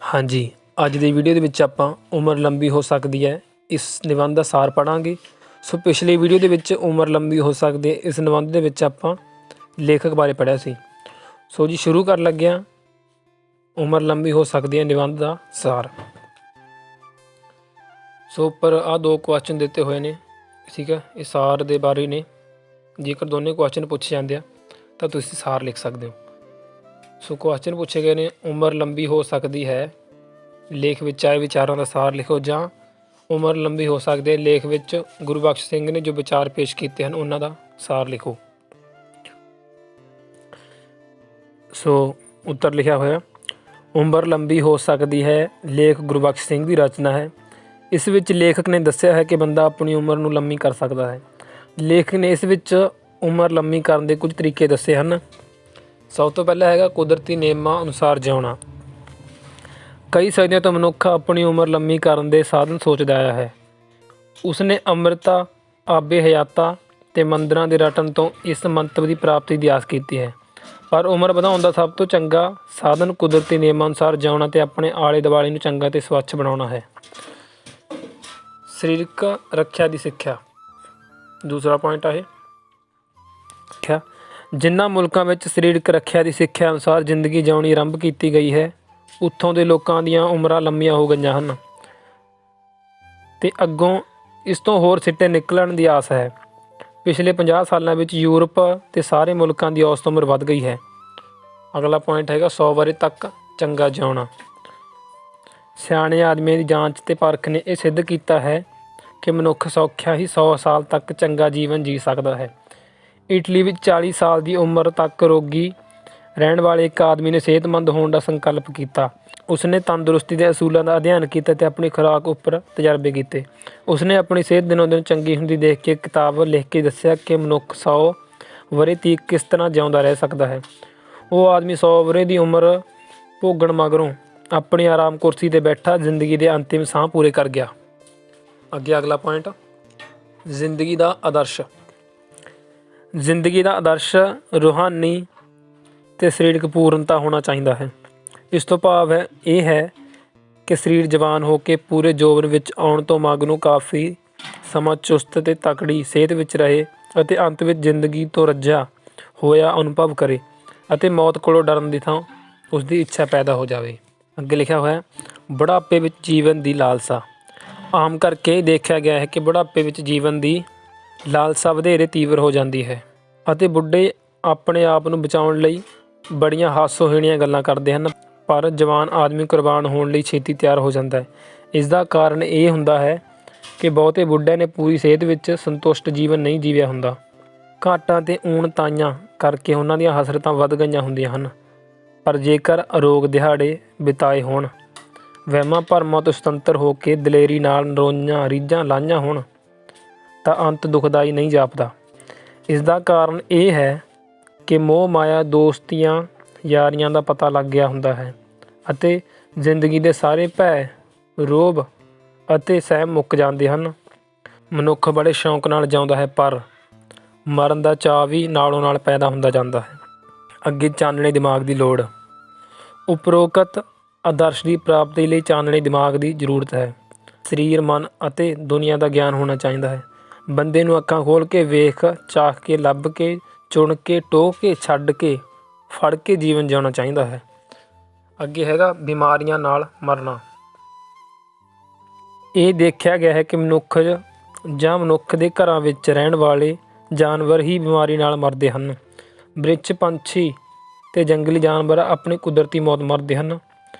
हाँ जी, ਅੱਜ ਦੀ ਵੀਡੀਓ ਦੇ ਵਿੱਚ ਆਪਾਂ ਉਮਰ ਲੰਬੀ ਹੋ ਸਕਦੀ ਹੈ ਇਸ ਨਿਬੰਧ ਦਾ ਸਾਰ ਪੜਾਂਗੇ। ਸੋ ਪਿਛਲੀ ਵੀਡੀਓ ਦੇ ਵਿੱਚ ਉਮਰ ਲੰਬੀ ਹੋ ਸਕਦੀ ਹੈ ਇਸ ਨਿਬੰਧ ਦੇ ਵਿੱਚ ਆਪਾਂ ਲੇਖਕ ਬਾਰੇ ਪੜ੍ਹਿਆ ਸੀ। ਸੋ ਜੀ ਸ਼ੁਰੂ ਕਰਨ ਲੱਗਿਆ ਉਮਰ ਲੰਬੀ ਹੋ ਸਕਦੀ ਹੈ ਨਿਬੰਧ ਦਾ ਸਾਰ। ਸੋ ਉੱਪਰ ਆ ਦੋ ਕੁਐਸਚਨ ਦਿੱਤੇ ਹੋਏ ਨੇ, ਠੀਕ ਹੈ, ਇਹ ਸਾਰ ਦੇ ਬਾਰੇ ਨੇ। ਜੇਕਰ ਦੋਨੇ ਕੁਐਸਚਨ ਪੁੱਛੇ ਜਾਂਦੇ ਆ ਤਾਂ ਤੁਸੀਂ ਸਾਰ ਲਿਖ ਸਕਦੇ ਹੋ। ਸੋ ਕੁਐਸਚਨ ਪੁੱਛੇ ਗਏ ਨੇ, ਉਮਰ ਲੰਬੀ ਹੋ ਸਕਦੀ ਹੈ ਲੇਖ ਵਿੱਚ ਆਏ ਵਿਚਾਰਾਂ ਦਾ ਸਾਰ ਲਿਖੋ, ਜਾਂ ਉਮਰ ਲੰਬੀ ਹੋ ਸਕਦੀ ਹੈ ਲੇਖ ਵਿੱਚ ਗੁਰਬਖਸ਼ ਸਿੰਘ ਨੇ ਜੋ ਵਿਚਾਰ ਪੇਸ਼ ਕੀਤੇ ਹਨ ਉਹਨਾਂ ਦਾ ਸਾਰ ਲਿਖੋ। ਸੋ ਉੱਤਰ ਲਿਖਿਆ ਹੋਇਆ, ਉਮਰ ਲੰਬੀ ਹੋ ਸਕਦੀ ਹੈ ਲੇਖ ਗੁਰਬਖਸ਼ ਸਿੰਘ ਦੀ ਰਚਨਾ ਹੈ। ਇਸ ਵਿੱਚ ਲੇਖਕ ਨੇ ਦੱਸਿਆ ਹੈ ਕਿ ਬੰਦਾ ਆਪਣੀ ਉਮਰ ਨੂੰ ਲੰਮੀ ਕਰ ਸਕਦਾ ਹੈ। ਲੇਖਕ ਨੇ ਇਸ ਵਿੱਚ ਉਮਰ ਲੰਮੀ ਕਰਨ ਦੇ ਕੁਝ ਤਰੀਕੇ ਦੱਸੇ ਹਨ। ਸਭ ਤੋਂ ਪਹਿਲਾਂ ਹੈਗਾ ਕੁਦਰਤੀ ਨਿਯਮਾਂ ਅਨੁਸਾਰ ਜਿਉਣਾ। ਕਈ ਸਦੀਆਂ ਤੋਂ ਮਨੁੱਖ ਆਪਣੀ ਉਮਰ ਲੰਮੀ ਕਰਨ ਦੇ ਸਾਧਨ ਸੋਚਦਾ ਆਇਆ ਹੈ। ਉਸਨੇ ਅੰਮ੍ਰਿਤਾ, ਆਬੇ ਹਯਾਤਾ ਅਤੇ ਮੰਦਰਾਂ ਦੇ ਰਟਨ ਤੋਂ ਇਸ ਮੰਤਵ ਦੀ ਪ੍ਰਾਪਤੀ ਦੀ ਆਸ ਕੀਤੀ ਹੈ। ਪਰ ਉਮਰ ਵਧਾਉਣ ਦਾ ਸਭ ਤੋਂ ਚੰਗਾ ਸਾਧਨ ਕੁਦਰਤੀ ਨਿਯਮਾਂ ਅਨੁਸਾਰ ਜਿਉਣਾ ਅਤੇ ਆਪਣੇ ਆਲੇ ਦੁਆਲੇ ਨੂੰ ਚੰਗਾ ਅਤੇ ਸਵੱਛ ਬਣਾਉਣਾ ਹੈ। ਸਰੀਰਕ ਰੱਖਿਆ ਦੀ ਸਿੱਖਿਆ, ਦੂਸਰਾ ਪੁਆਇੰਟ ਹੈ ਸਿੱਖਿਆ। ਜਿਨ੍ਹਾਂ ਮੁਲਕਾਂ ਵਿੱਚ ਸਰੀਰਕ ਰੱਖਿਆ ਦੀ ਸਿੱਖਿਆ ਅਨੁਸਾਰ ਜ਼ਿੰਦਗੀ ਜਿਉਣੀ ਆਰੰਭ ਕੀਤੀ ਗਈ ਹੈ ਉੱਥੋਂ ਦੇ ਲੋਕਾਂ ਦੀਆਂ ਉਮਰਾਂ ਲੰਮੀਆਂ ਹੋ ਗਈਆਂ ਹਨ ਅਤੇ ਅੱਗੋਂ ਇਸ ਤੋਂ ਹੋਰ ਸਿੱਟੇ ਨਿਕਲਣ ਦੀ ਆਸ ਹੈ। ਪਿਛਲੇ 50 ਸਾਲਾਂ ਵਿੱਚ ਯੂਰਪ ਅਤੇ ਸਾਰੇ ਮੁਲਕਾਂ ਦੀ ਔਸਤ ਉਮਰ ਵੱਧ ਗਈ ਹੈ। ਅਗਲਾ ਪੁਆਇੰਟ ਹੈਗਾ 100 ਵਰ੍ਹੇ ਤੱਕ ਚੰਗਾ ਜਿਉਣਾ। ਸਿਆਣੇ ਆਦਮੀਆਂ ਦੀ ਜਾਂਚ ਅਤੇ ਪਰਖ ਨੇ ਇਹ ਸਿੱਧ ਕੀਤਾ ਹੈ ਕਿ ਮਨੁੱਖ ਸੌਖਿਆ ਹੀ 100 ਸਾਲ ਤੱਕ ਚੰਗਾ ਜੀਵਨ ਜੀ ਸਕਦਾ ਹੈ। ਇਟਲੀ ਵਿੱਚ 40 ਸਾਲ ਦੀ ਉਮਰ ਤੱਕ ਰੋਗੀ ਰਹਿਣ ਵਾਲੇ ਇੱਕ ਆਦਮੀ ਨੇ ਸਿਹਤਮੰਦ ਹੋਣ ਦਾ ਸੰਕਲਪ ਕੀਤਾ। ਉਸਨੇ ਤੰਦਰੁਸਤੀ ਦੇ ਅਸੂਲਾਂ ਦਾ ਅਧਿਐਨ ਕੀਤਾ ਅਤੇ ਆਪਣੀ ਖੁਰਾਕ ਉੱਪਰ ਤਜਰਬੇ ਕੀਤੇ। ਉਸਨੇ ਆਪਣੀ ਸਿਹਤ ਦਿਨੋਂ ਦਿਨ ਚੰਗੀ ਹੁੰਦੀ ਦੇਖ ਕੇ ਕਿਤਾਬ ਲਿਖ ਕੇ ਦੱਸਿਆ ਕਿ ਮਨੁੱਖ 100 ਵਰ੍ਹੇ ਤੀਕ ਕਿਸ ਤਰ੍ਹਾਂ ਜਿਉਂਦਾ ਰਹਿ ਸਕਦਾ ਹੈ। ਉਹ ਆਦਮੀ 100 ਵਰ੍ਹੇ ਦੀ ਉਮਰ ਭੋਗਣ ਮਗਰੋਂ ਆਪਣੀ ਆਰਾਮ ਕੁਰਸੀ 'ਤੇ ਬੈਠਾ ਜ਼ਿੰਦਗੀ ਦੇ ਅੰਤਿਮ ਸਾਹ ਪੂਰੇ ਕਰ ਗਿਆ। ਅੱਗੇ ਅਗਲਾ ਪੁਆਇੰਟ, ਜ਼ਿੰਦਗੀ ਦਾ ਆਦਰਸ਼। ਜ਼ਿੰਦਗੀ ਦਾ ਆਦਰਸ਼ ਰੂਹਾਨੀ ਅਤੇ ਸਰੀਰਕ ਪੂਰਨਤਾ ਹੋਣਾ ਚਾਹੀਦਾ ਹੈ। ਇਸ ਤੋਂ ਭਾਵ ਇਹ ਹੈ ਕਿ ਸਰੀਰ ਜਵਾਨ ਹੋ ਕੇ ਪੂਰੇ ਜੋਬਨ ਵਿੱਚ ਆਉਣ ਤੋਂ ਮਗਰੋਂ ਕਾਫੀ ਸਮਾਂ ਚੁਸਤ ਅਤੇ ਤਕੜੀ ਸਿਹਤ ਵਿੱਚ ਰਹੇ ਅਤੇ ਅੰਤ ਵਿੱਚ ਜ਼ਿੰਦਗੀ ਤੋਂ ਰੱਜਿਆ ਹੋਇਆ ਅਨੁਭਵ ਕਰੇ ਅਤੇ ਮੌਤ ਕੋਲੋਂ ਡਰਨ ਦੀ ਥਾਂ ਉਸ ਦੀ ਇੱਛਾ ਪੈਦਾ ਹੋ ਜਾਵੇ। ਅੱਗੇ ਲਿਖਿਆ ਹੋਇਆ, ਬੁਢਾਪੇ ਵਿੱਚ ਜੀਵਨ ਦੀ ਲਾਲਸਾ। ਆਮ ਕਰਕੇ ਦੇਖਿਆ ਗਿਆ ਹੈ ਕਿ ਬੁਢਾਪੇ ਵਿੱਚ ਜੀਵਨ ਦੀ ਲਾਲਸਾ ਵਧੇਰੇ ਤੀਵਰ ਹੋ ਜਾਂਦੀ ਹੈ ਅਤੇ ਬੁੱਢੇ ਆਪਣੇ ਆਪ ਨੂੰ ਬਚਾਉਣ ਲਈ ਬੜੀਆਂ ਹਾਸੋਹੀਣੀਆਂ ਗੱਲਾਂ ਕਰਦੇ ਹਨ, ਪਰ ਜਵਾਨ ਆਦਮੀ ਕੁਰਬਾਨ ਹੋਣ ਲਈ ਛੇਤੀ ਤਿਆਰ ਹੋ ਜਾਂਦਾ ਹੈ। ਇਸ ਦਾ ਕਾਰਨ ਇਹ ਹੁੰਦਾ ਹੈ ਕਿ ਬਹੁਤੇ ਬੁੱਢਿਆਂ ਨੇ ਪੂਰੀ ਸਿਹਤ ਵਿੱਚ ਸੰਤੁਸ਼ਟ ਜੀਵਨ ਨਹੀਂ ਜੀਵਿਆ ਹੁੰਦਾ। ਘਾਟਾਂ ਅਤੇ ਊਣਤਾਈਆਂ ਕਰਕੇ ਉਹਨਾਂ ਦੀਆਂ ਹਸਰਤਾਂ ਵੱਧ ਗਈਆਂ ਹੁੰਦੀਆਂ ਹਨ, ਪਰ ਜੇਕਰ ਅਰੋਗ ਦਿਹਾੜੇ ਬਿਤਾਏ ਹੋਣ, ਵਹਿਮਾਂ ਭਰਮਾਂ ਤੋਂ ਸੁਤੰਤਰ ਹੋ ਕੇ ਦਲੇਰੀ ਨਾਲ ਨਰੋਈਆਂ ਰੀਝਾਂ ਲਾਹੀਆਂ ਹੋਣ ਤਾਂ ਅੰਤ ਦੁਖਦਾਈ ਨਹੀਂ ਜਾਪਦਾ। ਇਸ ਦਾ ਕਾਰਨ ਇਹ ਹੈ ਕਿ ਮੋਹ ਮਾਇਆ, ਦੋਸਤੀਆਂ, ਯਾਰੀਆਂ ਦਾ ਪਤਾ ਲੱਗ ਗਿਆ ਹੁੰਦਾ ਹੈ ਅਤੇ ਜ਼ਿੰਦਗੀ ਦੇ ਸਾਰੇ ਭੈ, ਰੋਹਬ ਅਤੇ ਸਹਿਮ ਮੁੱਕ ਜਾਂਦੇ ਹਨ। ਮਨੁੱਖ ਬੜੇ ਸ਼ੌਂਕ ਨਾਲ ਜਿਉਂਦਾ ਹੈ, ਪਰ ਮਰਨ ਦਾ ਚਾਅ ਵੀ ਨਾਲੋਂ ਨਾਲ ਪੈਦਾ ਹੁੰਦਾ ਜਾਂਦਾ ਹੈ। ਅੱਗੇ ਚਾਨਣੇ ਦਿਮਾਗ ਦੀ ਲੋੜ। ਉਪਰੋਕਤ ਆਦਰਸ਼ ਦੀ ਪ੍ਰਾਪਤੀ ਲਈ ਚਾਨਣੇ ਦਿਮਾਗ ਦੀ ਜ਼ਰੂਰਤ ਹੈ। ਸਰੀਰ, ਮਨ ਅਤੇ ਦੁਨੀਆ ਦਾ ਗਿਆਨ ਹੋਣਾ ਚਾਹੀਦਾ ਹੈ। ਬੰਦੇ ਨੂੰ ਅੱਖਾਂ ਖੋਲ੍ਹ ਕੇ ਵੇਖ, ਚਾਖ ਕੇ, ਲੱਭ ਕੇ, ਚੁਣ ਕੇ, ਟੋਹ ਕੇ, ਛੱਡ ਕੇ, ਫੜ ਕੇ ਜੀਵਨ ਜਿਉਣਾ ਚਾਹੀਦਾ ਹੈ। ਅੱਗੇ ਹੈਗਾ ਬਿਮਾਰੀਆਂ ਨਾਲ ਮਰਨਾ। ਇਹ ਦੇਖਿਆ ਗਿਆ ਹੈ ਕਿ ਮਨੁੱਖ ਜਾਂ ਮਨੁੱਖ ਦੇ ਘਰਾਂ ਵਿੱਚ ਰਹਿਣ ਵਾਲੇ ਜਾਨਵਰ ਹੀ ਬਿਮਾਰੀ ਨਾਲ ਮਰਦੇ ਹਨ। ਬ੍ਰਿਛ, ਪੰਛੀ ਅਤੇ ਜੰਗਲੀ ਜਾਨਵਰ ਆਪਣੀ ਕੁਦਰਤੀ ਮੌਤ ਮਰਦੇ ਹਨ।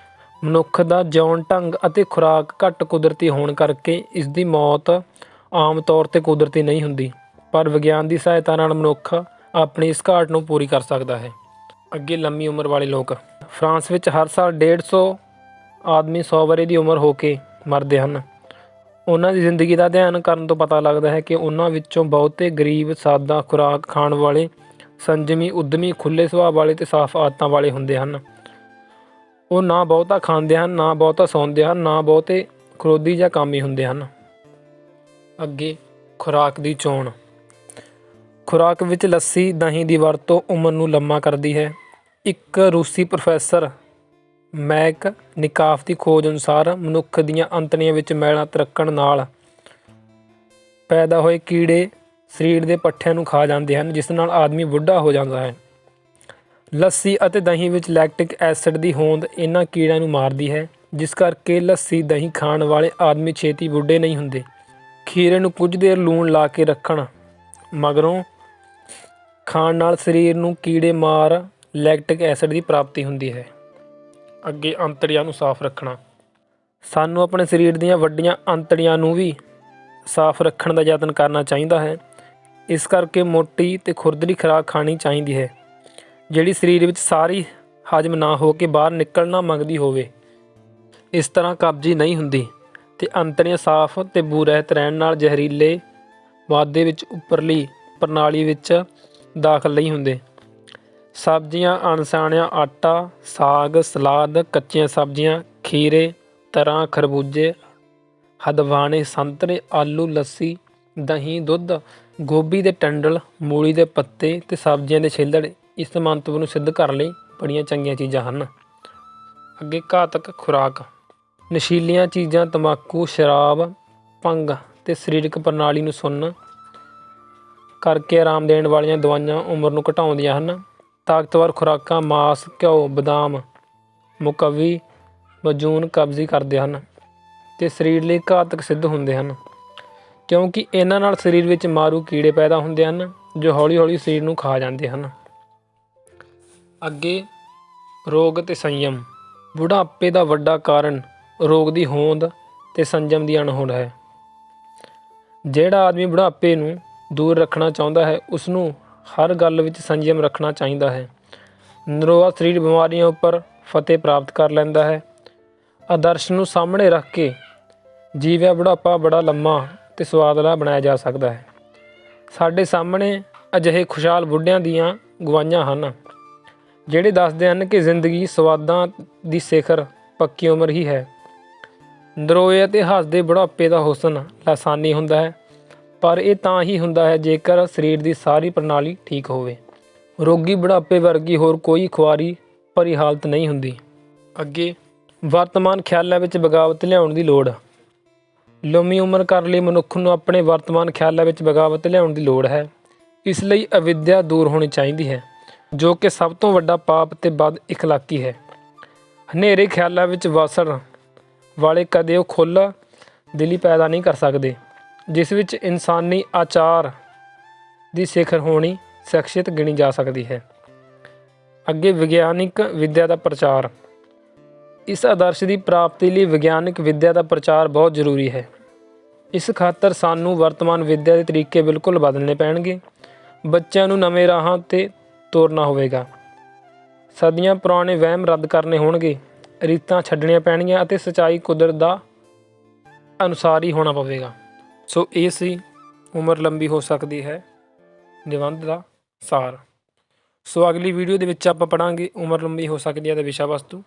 ਮਨੁੱਖ ਦਾ ਜਿਉਣ ਢੰਗ ਅਤੇ ਖੁਰਾਕ ਘੱਟ ਕੁਦਰਤੀ ਹੋਣ ਕਰਕੇ ਇਸ ਦੀ ਮੌਤ ਆਮ ਤੌਰ 'ਤੇ ਕੁਦਰਤੀ ਨਹੀਂ ਹੁੰਦੀ, ਪਰ ਵਿਗਿਆਨ ਦੀ ਸਹਾਇਤਾ ਨਾਲ ਮਨੁੱਖ ਆਪਣੀ ਇਸ ਘਾਟ ਨੂੰ ਪੂਰੀ ਕਰ ਸਕਦਾ ਹੈ। ਅੱਗੇ ਲੰਮੀ ਉਮਰ ਵਾਲੇ ਲੋਕ। ਫਰਾਂਸ ਵਿੱਚ ਹਰ ਸਾਲ 150 ਆਦਮੀ 100 ਵਰ੍ਹੇ ਦੀ ਉਮਰ ਹੋ ਕੇ ਮਰਦੇ ਹਨ। ਉਹਨਾਂ ਦੀ ਜ਼ਿੰਦਗੀ ਦਾ ਅਧਿਐਨ ਕਰਨ ਤੋਂ ਪਤਾ ਲੱਗਦਾ ਹੈ ਕਿ ਉਹਨਾਂ ਵਿੱਚੋਂ ਬਹੁਤੇ ਗਰੀਬ, ਸਾਦਾ ਖੁਰਾਕ ਖਾਣ ਵਾਲੇ, ਸੰਜਮੀ, ਉੱਦਮੀ, ਖੁੱਲ੍ਹੇ ਸੁਭਾਅ ਵਾਲੇ ਅਤੇ ਸਾਫ਼ ਆਦਤਾਂ ਵਾਲੇ ਹੁੰਦੇ ਹਨ। ਉਹ ਨਾ ਬਹੁਤਾ ਖਾਂਦੇ ਹਨ, ਨਾ ਬਹੁਤਾ ਸੌਂਦੇ ਹਨ, ਨਾ ਬਹੁਤੇ ਕ੍ਰੋਧੀ ਜਾਂ ਕਾਮੀ ਹੁੰਦੇ ਹਨ। ਅੱਗੇ ਖੁਰਾਕ ਦੀ ਚੋਣ। ਖੁਰਾਕ ਵਿੱਚ ਲੱਸੀ, ਦਹੀਂ ਦੀ ਵਰਤੋਂ ਉਮਰ ਨੂੰ ਲੰਮਾ ਕਰਦੀ ਹੈ। ਇੱਕ ਰੂਸੀ ਪ੍ਰੋਫੈਸਰ ਮੈਕ ਨਿਕਾਫ ਦੀ ਖੋਜ ਅਨੁਸਾਰ ਮਨੁੱਖ ਦੀਆਂ ਅੰਤੜੀਆਂ ਵਿੱਚ ਮੈਲਾਂ ਤਰਕਣ ਨਾਲ ਪੈਦਾ ਹੋਏ ਕੀੜੇ ਸਰੀਰ ਦੇ ਪੱਠਿਆਂ ਨੂੰ ਖਾ ਜਾਂਦੇ ਹਨ, ਜਿਸ ਨਾਲ ਆਦਮੀ ਬੁੱਢਾ ਹੋ ਜਾਂਦਾ ਹੈ। ਲੱਸੀ ਅਤੇ ਦਹੀਂ ਵਿੱਚ ਲੈਕਟਿਕ ਐਸਿਡ ਦੀ ਹੋਂਦ ਇਹਨਾਂ ਕੀੜਿਆਂ ਨੂੰ ਮਾਰਦੀ ਹੈ, ਜਿਸ ਕਰਕੇ ਲੱਸੀ ਦਹੀਂ ਖਾਣ ਵਾਲੇ ਆਦਮੀ ਛੇਤੀ ਬੁੱਢੇ ਨਹੀਂ ਹੁੰਦੇ। ਖੀਰੇ ਨੂੰ ਕੁਝ ਦੇਰ ਲੂਣ ਲਾ ਕੇ ਰੱਖਣ ਮਗਰੋਂ ਖਾਣ ਨਾਲ ਸਰੀਰ ਨੂੰ ਕੀੜੇ ਮਾਰ ਲੈਕਟਿਕ ਐਸਿਡ ਦੀ ਪ੍ਰਾਪਤੀ ਹੁੰਦੀ ਹੈ। ਅੱਗੇ ਅੰਤੜੀਆਂ ਨੂੰ ਸਾਫ਼ ਰੱਖਣਾ। ਸਾਨੂੰ ਆਪਣੇ ਸਰੀਰ ਦੀਆਂ ਵੱਡੀਆਂ ਅੰਤੜੀਆਂ ਨੂੰ ਵੀ ਸਾਫ਼ ਰੱਖਣ ਦਾ ਯਤਨ ਕਰਨਾ ਚਾਹੀਦਾ ਹੈ। ਇਸ ਕਰਕੇ ਮੋਟੀ ਅਤੇ ਖੁਰਦਰੀ ਖੁਰਾਕ ਖਾਣੀ ਚਾਹੀਦੀ ਹੈ, ਜਿਹੜੀ ਸਰੀਰ ਵਿੱਚ ਸਾਰੀ ਹਜਮ ਨਾ ਹੋ ਕੇ ਬਾਹਰ ਨਿਕਲਣਾ ਮੰਗਦੀ ਹੋਵੇ। ਇਸ ਤਰ੍ਹਾਂ ਕਬਜ਼ੀ ਨਹੀਂ ਹੁੰਦੀ ਅਤੇ ਅੰਤੜੀਆਂ ਸਾਫ਼ ਅਤੇ ਬੂ ਰਹਿਤ ਰਹਿਣ ਨਾਲ ਜ਼ਹਿਰੀਲੇ ਮਾਦੇ ਵਿੱਚ ਉੱਪਰਲੀ ਪ੍ਰਣਾਲੀ ਵਿੱਚ ਦਾਖਲ ਨਹੀਂ ਹੁੰਦੇ। ਸਬਜ਼ੀਆਂ, ਅਣਸਾਣਿਆ ਆਟਾ, ਸਾਗ, ਸਲਾਦ, ਕੱਚੀਆਂ ਸਬਜ਼ੀਆਂ, ਖੀਰੇ, ਤਰਾਂ, ਖਰਬੂਜੇ, ਹਦਵਾਣੇ, ਸੰਤਰੇ, ਆਲੂ, ਲੱਸੀ, ਦਹੀਂ, ਦੁੱਧ, ਗੋਭੀ ਦੇ ਟੰਡਲ, ਮੂਲੀ ਦੇ ਪੱਤੇ ਅਤੇ ਸਬਜ਼ੀਆਂ ਦੇ ਛਿੱਲੜ ਇਸ ਮੰਤਵ ਨੂੰ ਸਿੱਧ ਕਰਨ ਲਈ ਬੜੀਆਂ ਚੰਗੀਆਂ ਚੀਜ਼ਾਂ ਹਨ। ਅੱਗੇ ਘਾਤਕ ਖੁਰਾਕ। ਨਸ਼ੀਲੀਆਂ ਚੀਜ਼ਾਂ, ਤੰਬਾਕੂ, ਸ਼ਰਾਬ, ਭੰਗ ਅਤੇ ਸਰੀਰਕ ਪ੍ਰਣਾਲੀ ਨੂੰ ਸੁੰਨ ਕਰਕੇ ਆਰਾਮ ਦੇਣ ਵਾਲੀਆਂ ਦਵਾਈਆਂ ਉਮਰ ਨੂੰ ਘਟਾਉਂਦੀਆਂ ਹਨ। ਤਾਕਤਵਰ ਖੁਰਾਕਾਂ, ਮਾਸ, ਘਿਓ, ਬਦਾਮ, ਮੁਕੱਵੀ, ਮਜੂਨ ਕਬਜ਼ੀ ਕਰਦੇ ਹਨ ਅਤੇ ਸਰੀਰ ਲਈ ਘਾਤਕ ਸਿੱਧ ਹੁੰਦੇ ਹਨ, ਕਿਉਂਕਿ ਇਹਨਾਂ ਨਾਲ ਸਰੀਰ ਵਿੱਚ ਮਾਰੂ ਕੀੜੇ ਪੈਦਾ ਹੁੰਦੇ ਹਨ, ਜੋ ਹੌਲੀ ਹੌਲੀ ਸਰੀਰ ਨੂੰ ਖਾ ਜਾਂਦੇ ਹਨ। ਅੱਗੇ ਰੋਗ ਅਤੇ ਸੰਯਮ। ਬੁਢਾਪੇ ਦਾ ਵੱਡਾ ਕਾਰਨ ਰੋਗ ਦੀ ਹੋਂਦ ਅਤੇ ਸੰਜਮ ਦੀ ਅਣਹੋਂਦ ਹੈ। ਜਿਹੜਾ ਆਦਮੀ ਬੁਢਾਪੇ ਨੂੰ ਦੂਰ ਰੱਖਣਾ ਚਾਹੁੰਦਾ ਹੈ, ਉਸ ਨੂੰ ਹਰ ਗੱਲ ਵਿੱਚ ਸੰਜਮ ਰੱਖਣਾ ਚਾਹੀਦਾ ਹੈ। ਨਰੋਆ ਸਰੀਰ ਬਿਮਾਰੀਆਂ ਉੱਪਰ ਫਤਿਹ ਪ੍ਰਾਪਤ ਕਰ ਲੈਂਦਾ ਹੈ। ਆਦਰਸ਼ ਨੂੰ ਸਾਹਮਣੇ ਰੱਖ ਕੇ ਜੀਵਿਆ ਬੁਢਾਪਾ ਬੜਾ ਲੰਮਾ ਅਤੇ ਸਵਾਦਲਾ ਬਣਾਇਆ ਜਾ ਸਕਦਾ ਹੈ। ਸਾਡੇ ਸਾਹਮਣੇ ਅਜਿਹੇ ਖੁਸ਼ਹਾਲ ਬੁੱਢਿਆਂ ਦੀਆਂ ਗਵਾਹੀਆਂ ਹਨ, ਜਿਹੜੇ ਦੱਸਦੇ ਹਨ ਕਿ ਜ਼ਿੰਦਗੀ ਸਵਾਦਾਂ ਦੀ ਸਿਖਰ ਪੱਕੀ ਉਮਰ ਹੀ ਹੈ। ਨਰੋਏ ਅਤੇ ਹੱਸਦੇ ਬੁਢਾਪੇ ਦਾ ਹੁਸਨ ਲਾਸਾਨੀ ਹੁੰਦਾ ਹੈ, ਪਰ ਇਹ ਤਾਂ ਹੀ ਹੁੰਦਾ ਹੈ ਜੇਕਰ ਸਰੀਰ ਦੀ ਸਾਰੀ ਪ੍ਰਣਾਲੀ ਠੀਕ ਹੋਵੇ। ਰੋਗੀ ਬੁਢਾਪੇ ਵਰਗੀ ਹੋਰ ਕੋਈ ਖੁਆਰੀ ਭਰੀ ਹਾਲਤ ਨਹੀਂ ਹੁੰਦੀ। ਅੱਗੇ ਵਰਤਮਾਨ ਖਿਆਲਾਂ ਵਿੱਚ ਬਗਾਵਤ ਲਿਆਉਣ ਦੀ ਲੋੜ। ਲੰਮੀ ਉਮਰ ਕਰਨ ਲਈ ਮਨੁੱਖ ਨੂੰ ਆਪਣੇ ਵਰਤਮਾਨ ਖਿਆਲਾਂ ਵਿੱਚ ਬਗਾਵਤ ਲਿਆਉਣ ਦੀ ਲੋੜ ਹੈ। ਇਸ ਲਈ ਅਵਿਦਿਆ ਦੂਰ ਹੋਣੀ ਚਾਹੀਦੀ ਹੈ, ਜੋ ਕਿ ਸਭ ਤੋਂ ਵੱਡਾ ਪਾਪ ਅਤੇ ਬਦ ਇਖਲਾਕੀ ਹੈ। ਹਨੇਰੇ ਖਿਆਲਾਂ ਵਿੱਚ ਵਸਣ ਵਾਲੇ ਕਦੇ ਉਹ ਖੁੱਲ੍ਹ ਦਿਲੀ ਪੈਦਾ ਨਹੀਂ ਕਰ ਸਕਦੇ, ਜਿਸ ਵਿੱਚ ਇਨਸਾਨੀ ਆਚਾਰ ਦੀ ਸਿਖਰ ਹੋਣੀ ਸ਼ਖਸੀਅਤ ਗਿਣੀ ਜਾ ਸਕਦੀ ਹੈ। ਅੱਗੇ ਵਿਗਿਆਨਿਕ ਵਿੱਦਿਆ ਦਾ ਪ੍ਰਚਾਰ। ਇਸ ਆਦਰਸ਼ ਦੀ ਪ੍ਰਾਪਤੀ ਲਈ ਵਿਗਿਆਨਿਕ ਵਿੱਦਿਆ ਦਾ ਪ੍ਰਚਾਰ ਬਹੁਤ ਜ਼ਰੂਰੀ ਹੈ। ਇਸ ਖਾਤਰ ਸਾਨੂੰ ਵਰਤਮਾਨ ਵਿੱਦਿਆ ਦੇ ਤਰੀਕੇ ਬਿਲਕੁਲ ਬਦਲਣੇ ਪੈਣਗੇ। ਬੱਚਿਆਂ ਨੂੰ ਨਵੇਂ ਰਾਹਾਂ 'ਤੇ ਤੋਰਨਾ ਹੋਵੇਗਾ। ਸਦੀਆਂ ਪੁਰਾਣੇ ਵਹਿਮ ਰੱਦ ਕਰਨੇ ਹੋਣਗੇ, ਰੀਤਾਂ ਛੱਡਣੀਆਂ ਪੈਣਗੀਆਂ ਅਤੇ ਸੱਚਾਈ ਕੁਦਰਤ ਦਾ ਅਨੁਸਾਰ ਹੀ ਹੋਣਾ ਪਵੇਗਾ। ਸੋ ਇਹ ਸੀ ਉਮਰ ਲੰਬੀ ਹੋ ਸਕਦੀ ਹੈ ਨਿਬੰਧ ਦਾ ਸਾਰ। ਸੋ ਅਗਲੀ ਵੀਡੀਓ ਦੇ ਵਿੱਚ ਆਪਾਂ ਪੜ੍ਹਾਂਗੇ ਉਮਰ ਲੰਬੀ ਹੋ ਸਕਦੀ ਹੈ ਦਾ ਵਿਸ਼ਾ ਵਸਤੂ।